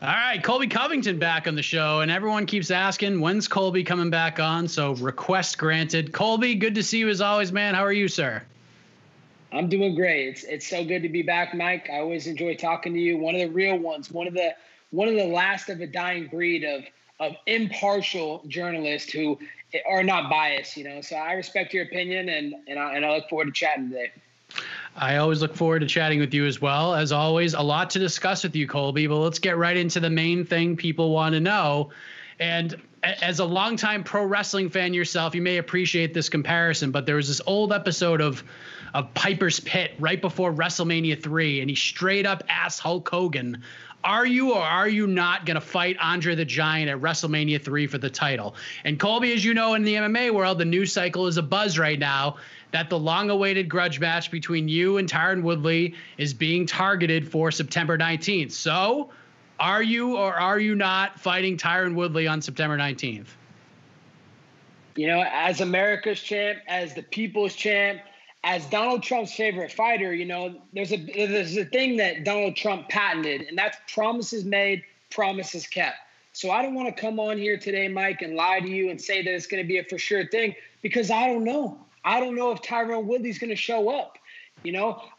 All right, Colby Covington back on the show, and everyone keeps asking, when's Colby coming back on? So request granted. Colby, good to see you as always, man. How are you, sir? I'm doing great. It's so good to be back, Mike. I always enjoy talking to you. One of the real ones, one of the last of a dying breed of impartial journalists who are not biased, So I respect your opinion, and I look forward to chatting today. I always look forward to chatting with you as well. As always, a lot to discuss with you, Colby, but let's get right into the main thing people want to know. And as a longtime pro wrestling fan yourself, you may appreciate this comparison, but there was this old episode of Piper's Pit right before WrestleMania 3, and he straight up asked Hulk Hogan, are you or are you not going to fight Andre the Giant at WrestleMania 3 for the title? And Colby, as you know, in the MMA world, the news cycle is abuzz right now that the long-awaited grudge match between you and Tyron Woodley is being targeted for September 19th. So are you or are you not fighting Tyron Woodley on September 19th? As America's champ, as the people's champ, as Donald Trump's favorite fighter, there's a thing that Donald Trump patented, and that's promises made, promises kept. So I don't want to come on here today, Mike, and lie to you and say that it's going to be a for sure thing, because I don't know. I don't know if Tyron Woodley's going to show up.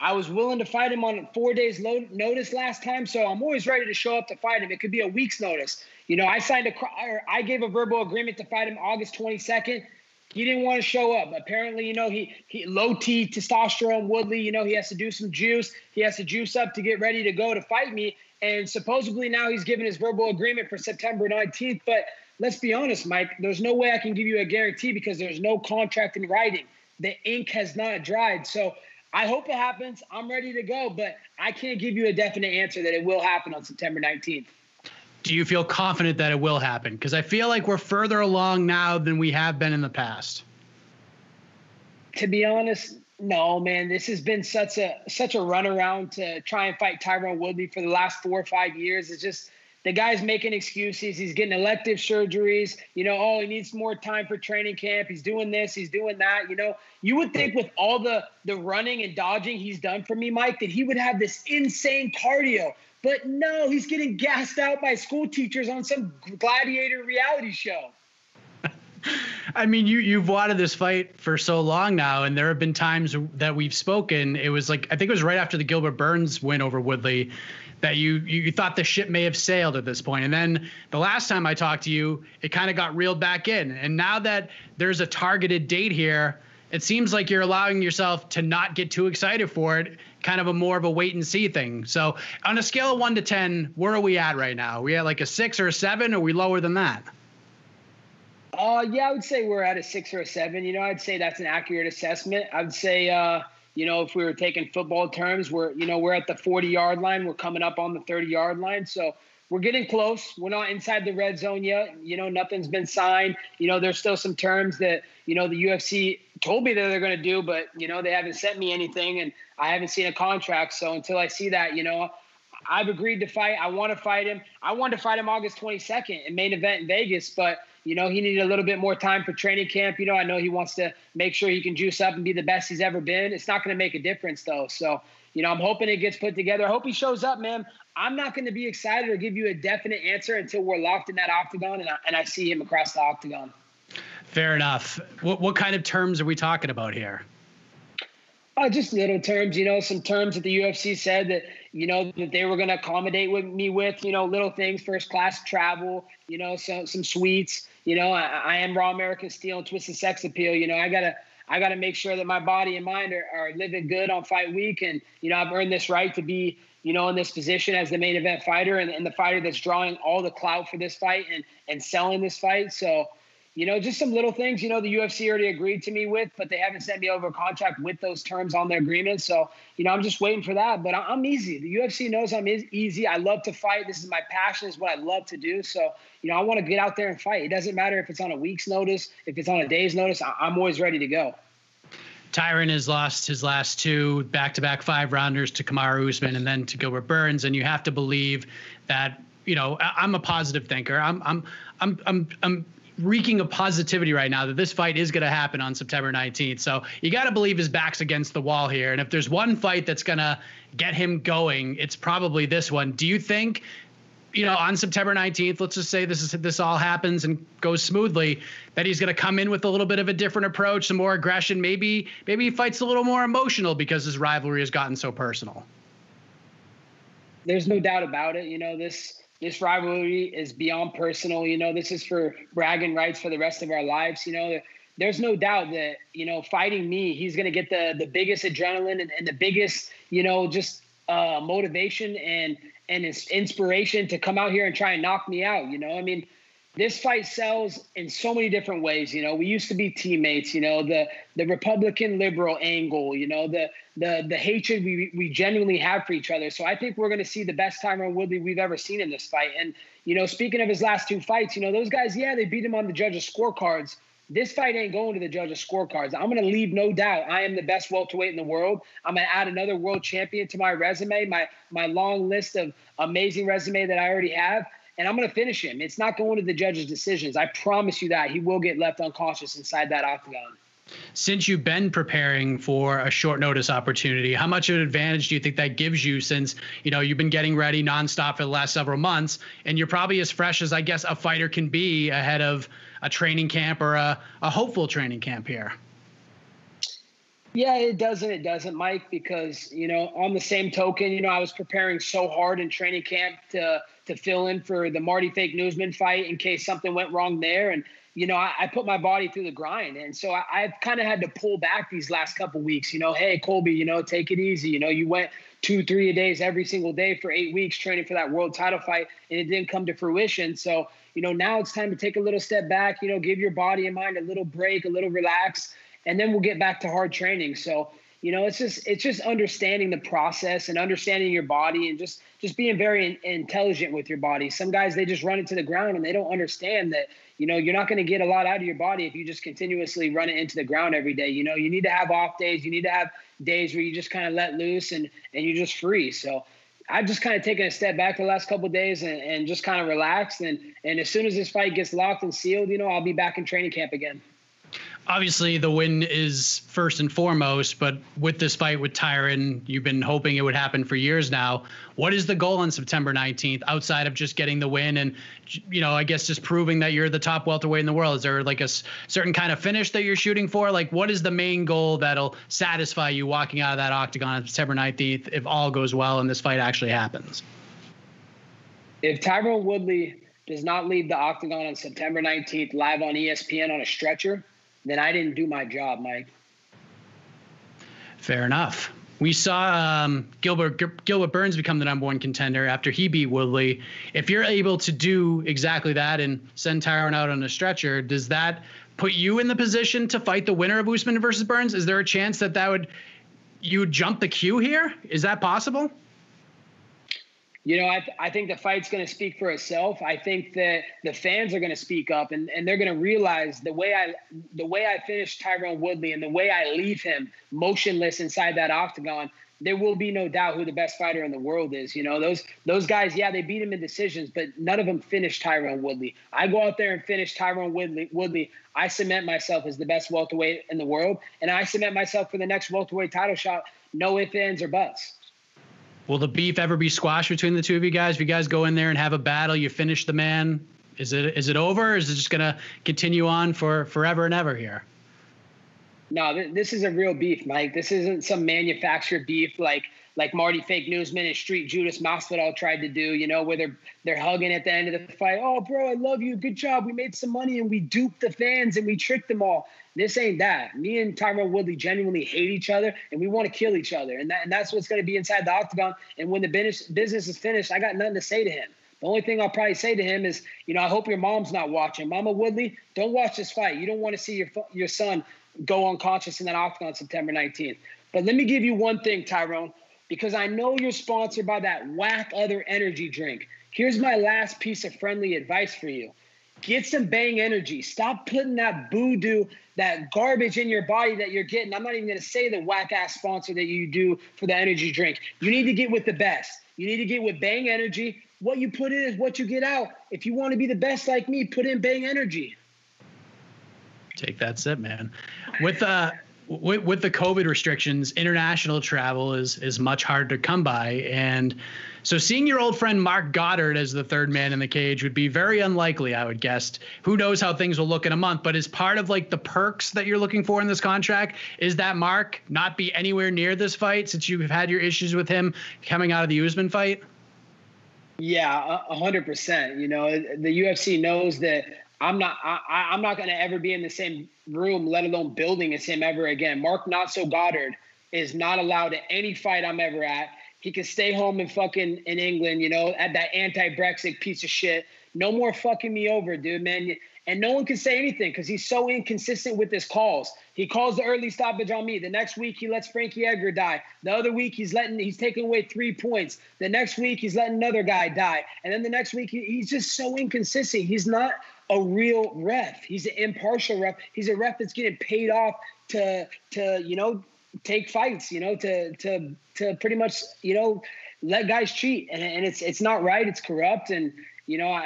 I was willing to fight him on 4 days notice last time, so I'm always ready to show up to fight him. It could be a week's notice. I gave a verbal agreement to fight him August 22nd. He didn't want to show up. Apparently, he low T testosterone Woodley, he has to do some juice. He has to juice up to get ready to go to fight me. And supposedly now he's given his verbal agreement for September 19th. But let's be honest, Mike, there's no way I can give you a guarantee because there's no contract in writing. The ink has not dried. So I hope it happens. I'm ready to go, but I can't give you a definite answer that it will happen on September 19th. Do you feel confident that it will happen? Because I feel like we're further along now than we have been in the past. To be honest, no, man. This has been such a runaround to try and fight Tyron Woodley for the last 4 or 5 years. It's just the guy's making excuses. He's getting elective surgeries. He needs more time for training camp. He's doing this. He's doing that. You would think with all the running and dodging he's done for me, Mike, that he would have this insane cardio. But no, he's getting gassed out by school teachers on some gladiator reality show. I mean, you've wanted this fight for so long now, and there have been times that we've spoken. It was like, I think it was right after the Gilbert Burns win over Woodley that you thought the ship may have sailed at this point. And then the last time I talked to you, it kind of got reeled back in. And now that there's a targeted date here, it seems like you're allowing yourself to not get too excited for it, kind of a more of a wait and see thing. So on a scale of 1 to 10, where are we at right now? Are we at like a 6 or a 7, or are we lower than that? Yeah, I would say we're at a 6 or a 7. I'd say that's an accurate assessment. I'd say, if we were taking football terms, we're at the 40-yard line. We're coming up on the 30-yard line. So we're getting close. We're not inside the red zone yet. Nothing's been signed. There's still some terms that, the UFC told me that they're going to do, but, they haven't sent me anything, and I haven't seen a contract. So until I see that, I've agreed to fight. I want to fight him. I wanted to fight him August 22nd in main event in Vegas, but, he needed a little bit more time for training camp. I know he wants to make sure he can juice up and be the best he's ever been. It's not going to make a difference, though. So, I'm hoping it gets put together. I hope he shows up, man. I'm not going to be excited or give you a definite answer until we're locked in that octagon and I see him across the octagon. Fair enough. What kind of terms are we talking about here? Just little terms, some terms that the UFC said that, that they were going to accommodate me with, little things, first class travel, some suites, I am Raw American Steel and Twisted Sex Appeal. I gotta make sure that my body and mind are living good on fight week. And, I've earned this right to be, in this position as the main event fighter and the fighter that's drawing all the clout for this fight and selling this fight. So, just some little things, the UFC already agreed to me with, but they haven't sent me over a contract with those terms on their agreement. So, I'm just waiting for that, but I'm easy. The UFC knows I'm easy. I love to fight. This is my passion. This is what I love to do. So, I want to get out there and fight. It doesn't matter if it's on a week's notice, if it's on a day's notice, I'm always ready to go. Tyron has lost his last 2 back-to-back 5-rounders to Kamaru Usman and then to Gilbert Burns. And you have to believe that, I'm a positive thinker. I'm reeking of positivity right now that this fight is going to happen on September 19th. So you got to believe his back's against the wall here. And if there's one fight that's going to get him going, it's probably this one. Do you think on September 19th, let's just say this all happens and goes smoothly, that he's going to come in with a little bit of a different approach, some more aggression. Maybe he fights a little more emotional because his rivalry has gotten so personal. There's no doubt about it. This rivalry is beyond personal. This is for bragging rights for the rest of our lives. There's no doubt that, fighting me, he's going to get the biggest adrenaline and the biggest, just motivation and it's inspiration to come out here and try and knock me out. This fight sells in so many different ways. We used to be teammates, the Republican liberal angle, the hatred we genuinely have for each other. So I think we're going to see the best Tyron Woodley we've ever seen in this fight. And, speaking of his last 2 fights, those guys, they beat him on the judges' scorecards. This fight ain't going to the judges' scorecards. I'm going to leave no doubt I am the best welterweight in the world. I'm going to add another world champion to my resume, my long list of amazing resume that I already have, and I'm going to finish him. It's not going to the judges' decisions. I promise you that. He will get left unconscious inside that octagon. Since you've been preparing for a short notice opportunity, how much of an advantage do you think that gives you since, you've been getting ready nonstop for the last several months, and you're probably as fresh as I guess a fighter can be ahead of a training camp or a hopeful training camp here? Yeah, it doesn't, Mike, because, on the same token, I was preparing so hard in training camp to fill in for the Marty Fake Newsman fight in case something went wrong there. And, I put my body through the grind. And so I've kind of had to pull back these last couple of weeks, hey, Colby, take it easy. You went 2-3 days every single day for 8 weeks training for that world title fight, and it didn't come to fruition. So, now it's time to take a little step back, give your body and mind a little break, a little relax, and then we'll get back to hard training. So, it's just understanding the process and understanding your body and just being very intelligent with your body. Some guys, they just run it to the ground and they don't understand that, you're not going to get a lot out of your body if you just continuously run it into the ground every day. You need to have off days. You need to have days where you just kind of let loose and you're just free. So I've just kind of taken a step back the last couple of days and just kind of relaxed. And as soon as this fight gets locked and sealed, I'll be back in training camp again. Obviously, the win is first and foremost, but with this fight with Tyron, you've been hoping it would happen for years now. What is the goal on September 19th outside of just getting the win and, I guess just proving that you're the top welterweight in the world? Is there like a certain kind of finish that you're shooting for? Like, what is the main goal that'll satisfy you walking out of that octagon on September 19th if all goes well and this fight actually happens? If Tyron Woodley does not leave the octagon on September 19th live on ESPN on a stretcher, then I didn't do my job, Mike. Fair enough. We saw Gilbert Burns become the #1 contender after he beat Woodley. If you're able to do exactly that and send Tyron out on a stretcher, does that put you in the position to fight the winner of Usman versus Burns? Is there a chance that you would jump the queue here? Is that possible? I think the fight's going to speak for itself. I think that the fans are going to speak up and they're going to realize the way I finish Tyron Woodley and the way I leave him motionless inside that octagon, there will be no doubt who the best fighter in the world is. Those guys, they beat him in decisions, but none of them finished Tyron Woodley. I go out there and finish Tyron Woodley. I cement myself as the best welterweight in the world, and I cement myself for the next welterweight title shot. No ifs, ands, or buts. Will the beef ever be squashed between the two of you guys? If you guys go in there and have a battle, you finish the man, is it over? Or is it just going to continue on for forever and ever here? No, this is a real beef, Mike. This isn't some manufactured beef like Marty Fake Newsman and Street Judas Masvidal tried to do, where they're hugging at the end of the fight. Oh, bro, I love you. Good job. We made some money and we duped the fans and we tricked them all. This ain't that. Me and Tyron Woodley genuinely hate each other and we want to kill each other. And that's what's going to be inside the octagon. And when the business is finished, I got nothing to say to him. The only thing I'll probably say to him is, I hope your mom's not watching. Mama Woodley, don't watch this fight. You don't want to see your son go unconscious in that octagon September 19th. But let me give you one thing, Tyron, because I know you're sponsored by that whack other energy drink. Here's my last piece of friendly advice for you. Get some Bang Energy. Stop putting that voodoo, that garbage in your body that you're getting. I'm not even going to say the whack-ass sponsor that you do for the energy drink. You need to get with the best. You need to get with Bang Energy. What you put in is what you get out. If you want to be the best like me, put in Bang Energy. Take that sip, man. With the COVID restrictions, international travel is much harder to come by. And So seeing your old friend Mark Goddard as the third man in the cage would be very unlikely, I would guess. Who knows how things will look in a month, but as part of like the perks that you're looking for in this contract, is that Mark not be anywhere near this fight since you've had your issues with him coming out of the Usman fight? Yeah, 100%. You know, the UFC knows that I'm not going to ever be in the same room, let alone building as him ever again. Mark Not So Goddard is not allowed at any fight I'm ever at. He can stay home in England, you know, at that anti-Brexit piece of shit. No more fucking me over, dude, man. And no one can say anything because he's so inconsistent with his calls. He calls the early stoppage on me. The next week he lets Frankie Edgar die. The other week he's taking away 3 points. The next week he's letting another guy die. And then the next week he's just so inconsistent. He's not a real ref. He's an impartial ref. He's a ref that's getting paid off to you know, take fights, you know, to pretty much, you know, let guys cheat. And it's not right. It's corrupt. And, you know,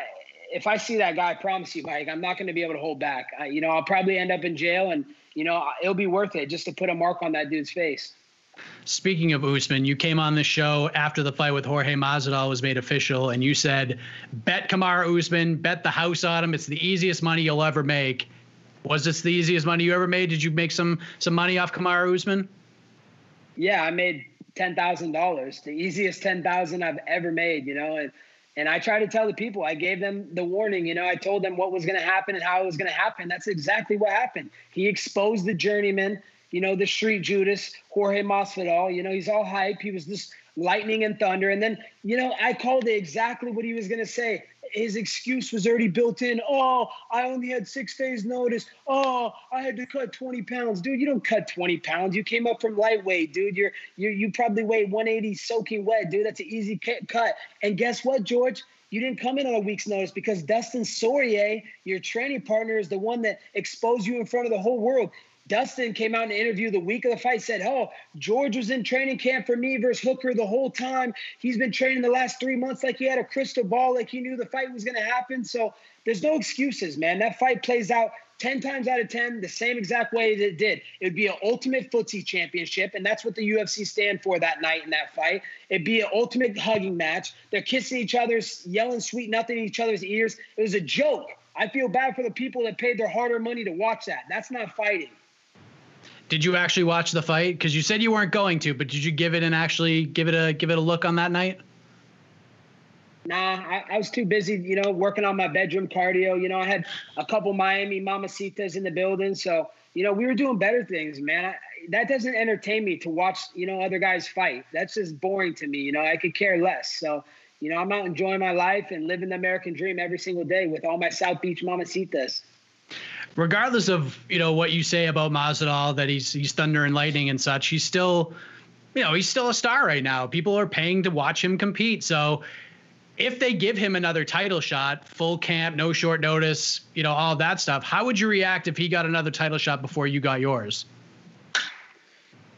if I see that guy, I promise you, Mike, I'm not going to be able to hold back. You know, I'll probably end up in jail, and, you know, it'll be worth it just to put a mark on that dude's face. Speaking of Usman, you came on the show after the fight with Jorge Masvidal was made official, and you said, bet Kamaru Usman, bet the house on him. It's the easiest money you'll ever make. Was this the easiest money you ever made? Did you make some money off Kamaru Usman? Yeah, I made $10,000, the easiest $10,000 I've ever made, you know, and I try to tell the people, I gave them the warning, you know, I told them what was going to happen and how it was going to happen. That's exactly what happened. He exposed the journeyman, you know, the street Judas, Jorge Masvidal, you know, he's all hype. He was just lightning and thunder. And then, you know, I called it exactly what he was going to say. His excuse was already built in. Oh, I only had 6 days notice. Oh, I had to cut 20 pounds. Dude, you don't cut 20 pounds. You came up from lightweight, dude. You probably weigh 180 soaking wet, dude. That's an easy cut. And guess what, George? You didn't come in on a week's notice because Dustin Poirier, your training partner, is the one that exposed you in front of the whole world. Dustin came out in an interview the week of the fight, said, oh, George was in training camp for me versus Hooker the whole time. He's been training the last 3 months like he had a crystal ball, like he knew the fight was going to happen. So there's no excuses, man. That fight plays out 10 times out of 10 the same exact way that it did. It would be an ultimate footsie championship, and that's what the UFC stand for that night in that fight. It'd be an ultimate hugging match. They're kissing each other, yelling sweet nothing in each other's ears. It was a joke. I feel bad for the people that paid their hard-earned money to watch that. That's not fighting. Did you actually watch the fight? Because you said you weren't going to, but did you give it a look on that night? Nah, I was too busy, you know, working on my bedroom cardio. You know, I had a couple Miami Mamacitas in the building. So, you know, we were doing better things, man. That doesn't entertain me to watch, you know, other guys fight. That's just boring to me. You know, I could care less. So, you know, I'm out enjoying my life and living the American dream every single day with all my South Beach Mamacitas. Regardless of, you know, what you say about Masvidal, that he's thunder and lightning and such, he's still a star right now. People are paying to watch him compete. So if they give him another title shot, full camp, no short notice, you know, all that stuff, how would you react if he got another title shot before you got yours?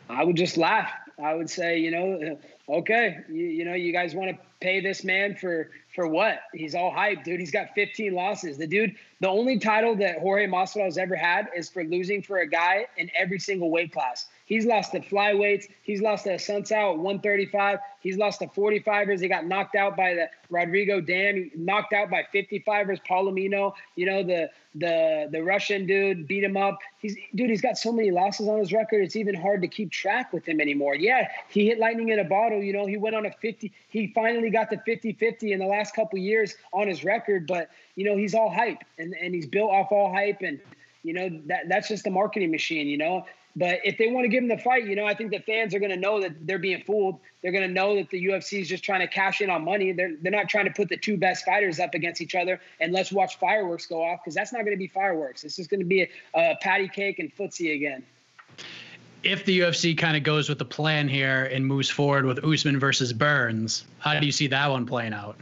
I would just laugh. I would say, you know, okay, you know, you guys want to pay this man for what? He's all hyped, dude. He's got 15 losses. The only title that Jorge Masvidal has ever had is for losing for a guy in every single weight class. He's lost to flyweights. He's lost to Sunsao at 135. He's lost to 45ers. He got knocked out by the Rodrigo Dam. He knocked out by 55ers. Palomino, you know, the Russian dude beat him up. He's got so many losses on his record. It's even hard to keep track with him anymore. Yeah, he hit lightning in a bottle. You know, he went on a 50. He finally got to 50-50 in the last couple years on his record. But, you know, he's all hype and he's built off all hype. And, you know, that's just the marketing machine, you know. But if they want to give him the fight, you know, I think the fans are going to know that they're being fooled. They're going to know that the UFC is just trying to cash in on money. They're not trying to put the two best fighters up against each other and let's watch fireworks go off, because that's not going to be fireworks. It's just going to be a patty cake and footsie again. If the UFC kind of goes with the plan here and moves forward with Usman versus Burns, how do you see that one playing out?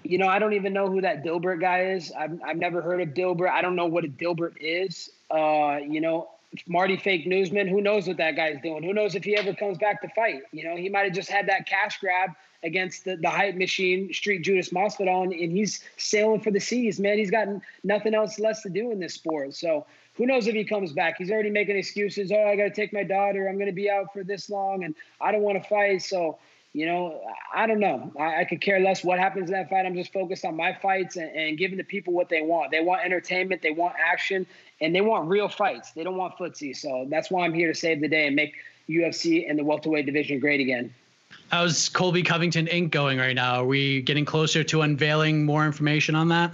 You know, I don't even know who that Dilbert guy is. I've never heard of Dilbert. I don't know what a Dilbert is. You know, Marty Fake Newsman, who knows what that guy's doing? Who knows if he ever comes back to fight? You know, he might have just had that cash grab against the hype machine, Street Judas Masvidal, and he's sailing for the seas, man. He's got nothing else less to do in this sport. So who knows if he comes back? He's already making excuses. Oh, I got to take my daughter. I'm going to be out for this long, and I don't want to fight. So, I don't know. I could care less what happens in that fight. I'm just focused on my fights and giving the people what they want. They want entertainment. They want action, and they want real fights. They don't want footsie. So that's why I'm here to save the day and make UFC and the welterweight division great again. How's Colby Covington Inc. going right now? Are we getting closer to unveiling more information on that?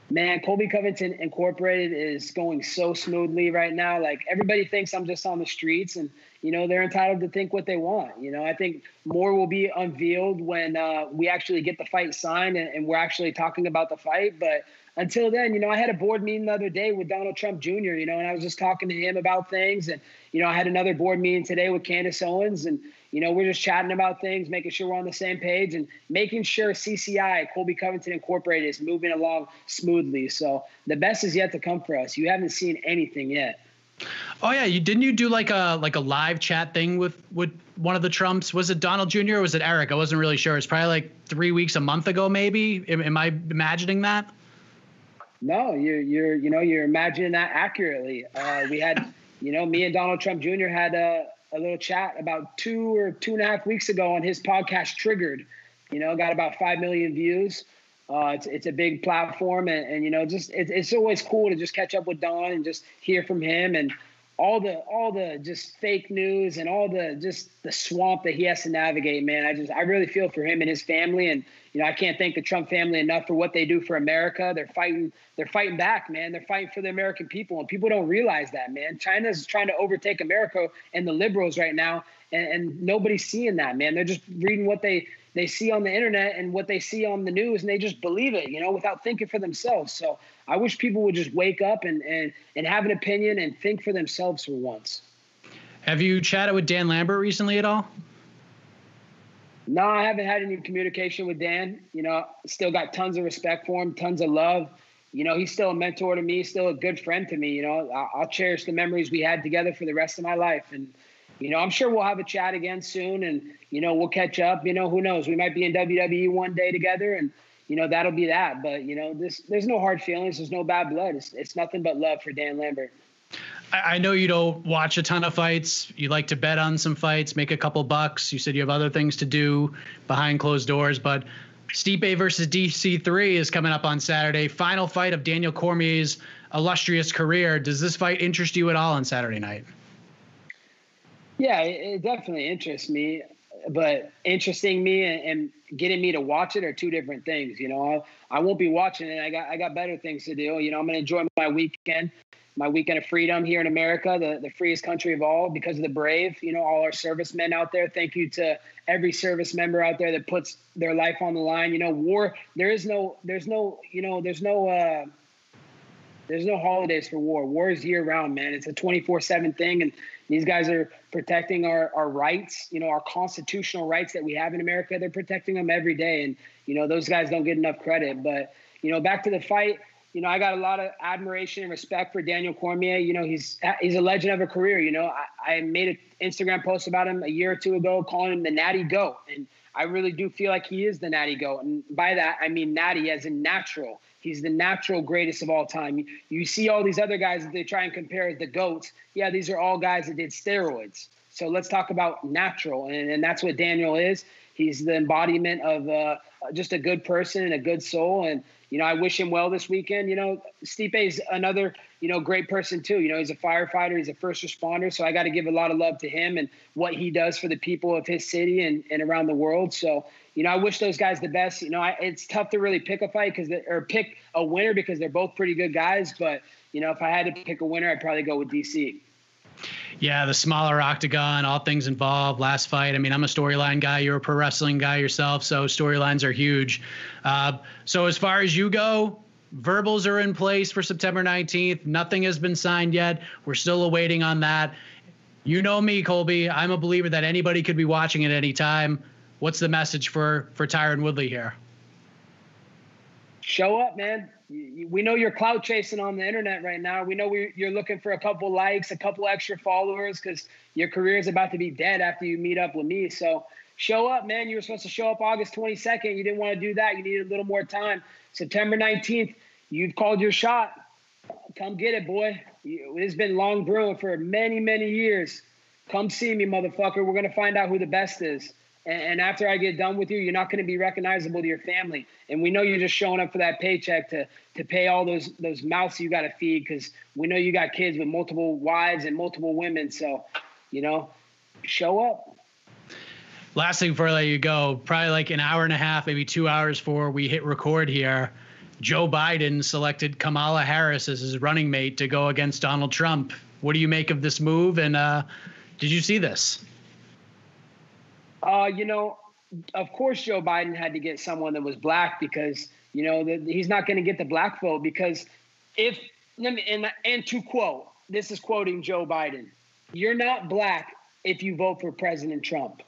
Man, Colby Covington Incorporated is going so smoothly right now. Like, everybody thinks I'm just on the streets, and, they're entitled to think what they want. I think more will be unveiled when we actually get the fight signed and we're actually talking about the fight. But until then, I had a board meeting the other day with Donald Trump Jr., and I was just talking to him about things. And, I had another board meeting today with Candace Owens, and, we're just chatting about things, making sure we're on the same page and making sure CCI, Colby Covington Incorporated, is moving along smoothly. So the best is yet to come for us. You haven't seen anything yet. Oh yeah, didn't you do like a live chat thing with one of the Trumps? Was it Donald Jr. or was it Eric? I wasn't really sure. It's probably like 3 weeks, a month ago, maybe. Am I imagining that? No, you're imagining that accurately. We had, me and Donald Trump Jr. had a little chat about 2 or 2.5 weeks ago on his podcast Triggered. Got about 5 million views. It's a big platform, and it's always cool to just catch up with Don and just hear from him, and all the just fake news and all the swamp that he has to navigate, man. I really feel for him and his family, and I can't thank the Trump family enough for what they do for America. They're fighting back, man. They're fighting for the American people, and people don't realize that, man. China's trying to overtake America and the liberals right now, and nobody's seeing that, man. They're just reading what they see on the internet and what they see on the news, and they just believe it, without thinking for themselves. So I wish people would just wake up and have an opinion and think for themselves for once. Have you chatted with Dan Lambert recently at all? No, I haven't had any communication with Dan. Still got tons of respect for him, tons of love. He's still a mentor to me, still a good friend to me. I'll cherish the memories we had together for the rest of my life. And, I'm sure we'll have a chat again soon, and, we'll catch up. Who knows? We might be in WWE one day together, and, that'll be that. But, there's no hard feelings. There's no bad blood. It's nothing but love for Dan Lambert. I know you don't watch a ton of fights. You like to bet on some fights, make a couple bucks. You said you have other things to do behind closed doors, but Stipe versus DC3 is coming up on Saturday. Final fight of Daniel Cormier's illustrious career. Does this fight interest you at all on Saturday night? Yeah, it definitely interests me, but interesting me and getting me to watch it are two different things. I won't be watching it. I got better things to do. I'm going to enjoy my weekend of freedom here in America, the freest country of all, because of the brave, all our servicemen out there. Thank you to every service member out there that puts their life on the line. War, there's no holidays for war. War is year round, man. It's a 24/7 thing. And these guys are protecting our rights, our constitutional rights that we have in America. They're protecting them every day. And, those guys don't get enough credit. But, back to the fight, I got a lot of admiration and respect for Daniel Cormier. He's a legend of a career. I made an Instagram post about him a year or two ago, calling him the Natty Goat. And I really do feel like he is the Natty Goat. And by that, I mean natty as in natural. He's the natural greatest of all time. You see all these other guys that they try and compare as the GOATs. Yeah, these are all guys that did steroids. So let's talk about natural. And that's what Daniel is. He's the embodiment of just a good person and a good soul. And, I wish him well this weekend. Stipe's another, great person too. He's a firefighter. He's a first responder. So I got to give a lot of love to him and what he does for the people of his city and around the world. So, I wish those guys the best. It's tough to really pick a fight or pick a winner because they're both pretty good guys. But, if I had to pick a winner, I'd probably go with DC. Yeah, the smaller octagon, all things involved. Last fight, I'm a storyline guy. You're a pro wrestling guy yourself, so storylines are huge. So as far as you go, verbals are in place for September 19th. Nothing has been signed yet. We're still awaiting on that. You know me, Colby. I'm a believer that anybody could be watching at any time. What's the message for Tyron Woodley here? Show up, man. We know you're clout chasing on the internet right now. We know you're looking for a couple likes, a couple extra followers because your career is about to be dead after you meet up with me. So show up, man. You were supposed to show up August 22nd. You didn't want to do that. You needed a little more time. September 19th, you've called your shot. Come get it, boy. It's been long brewing for many, many years. Come see me, motherfucker. We're going to find out who the best is. And after I get done with you, you're not going to be recognizable to your family. And we know you're just showing up for that paycheck to pay all those mouths you got to feed, because we know you got kids with multiple wives and multiple women. So, show up. Last thing before I let you go, probably like an hour and a half, maybe 2 hours before we hit record here, Joe Biden selected Kamala Harris as his running mate to go against Donald Trump. What do you make of this move? And did you see this? Of course, Joe Biden had to get someone that was black, because, he's not going to get the black vote, because and to quote, this is quoting Joe Biden, "You're not black if you vote for President Trump."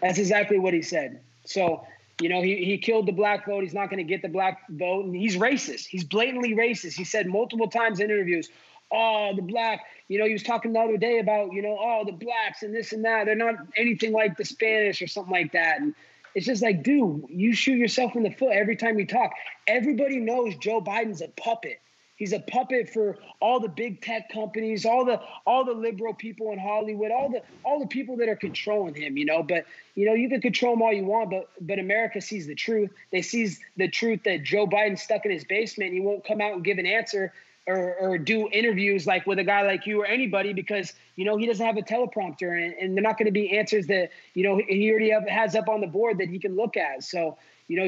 That's exactly what he said. So, he killed the black vote. He's not going to get the black vote. And he's racist. He's blatantly racist. He said multiple times in interviews, "Oh, the black," he was talking the other day about, "Oh, the blacks and this and that. They're not anything like the Spanish," or something like that. And it's just like, dude, you shoot yourself in the foot every time you talk. Everybody knows Joe Biden's a puppet. He's a puppet for all the big tech companies, all the liberal people in Hollywood, all the people that are controlling him, But, you can control him all you want, but America sees the truth. They sees the truth that Joe Biden's stuck in his basement. He won't come out and give an answer or do interviews like with a guy like you or anybody, because, he doesn't have a teleprompter, and they're not going to be answers that, he already has up on the board that he can look at. So,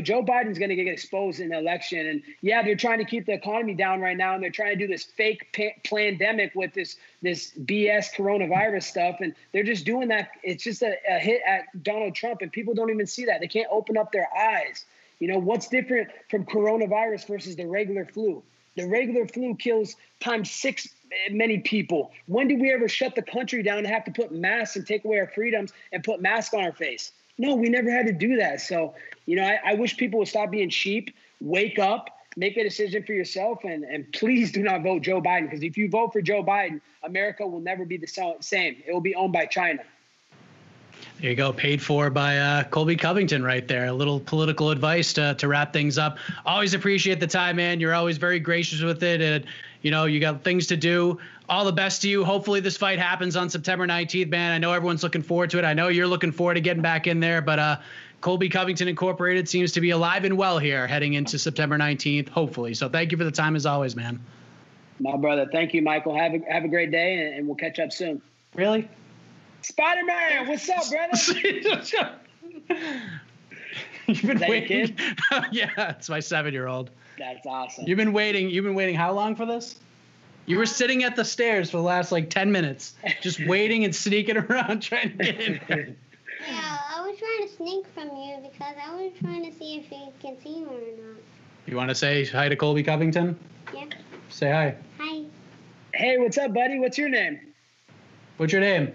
Joe Biden's going to get exposed in the election. And yeah, they're trying to keep the economy down right now, and they're trying to do this fake pandemic with this BS coronavirus stuff. And they're just doing that. It's just a hit at Donald Trump, and people don't even see that. They can't open up their eyes. What's different from coronavirus versus the regular flu? The regular flu kills times 6 many people. When did we ever shut the country down and have to put masks and take away our freedoms and put masks on our face? No, we never had to do that. So, I wish people would stop being cheap, wake up, make a decision for yourself, and please do not vote Joe Biden, because if you vote for Joe Biden, America will never be the same. It will be owned by China. There you go. Paid for by Colby Covington right there. A little political advice to wrap things up. Always appreciate the time, man. You're always very gracious with it. And, you got things to do. All the best to you. Hopefully this fight happens on September 19th, man. I know everyone's looking forward to it. I know you're looking forward to getting back in there. But Colby Covington Incorporated seems to be alive and well here heading into September 19th, hopefully. So thank you for the time as always, man. My brother. Thank you, Michael. Have a great day, and we'll catch up soon. Really? Spider-Man, what's up, brother? You've been waiting. Kid? Yeah, it's my 7-year-old. That's awesome. You've been waiting how long for this? You were sitting at the stairs for the last 10 minutes, just waiting and sneaking around trying to get in there. Yeah, I was trying to sneak from you because I was trying to see if you can see me or not. You want to say hi to Colby Covington? Yeah. Say hi. Hi. Hey, what's up, buddy? What's your name? What's your name?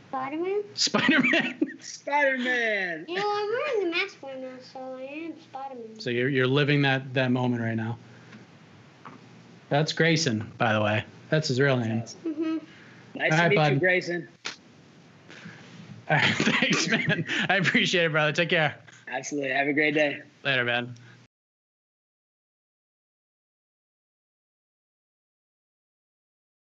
Spider-Man? Spider-Man. Spider-Man. I'm wearing the mask right now, so I am Spider-Man. So you're living that moment right now. That's Grayson, by the way. That's his real name. Mm-hmm. Nice to meet you, Grayson. All right, thanks, man. I appreciate it, brother. Take care. Absolutely. Have a great day. Later, man.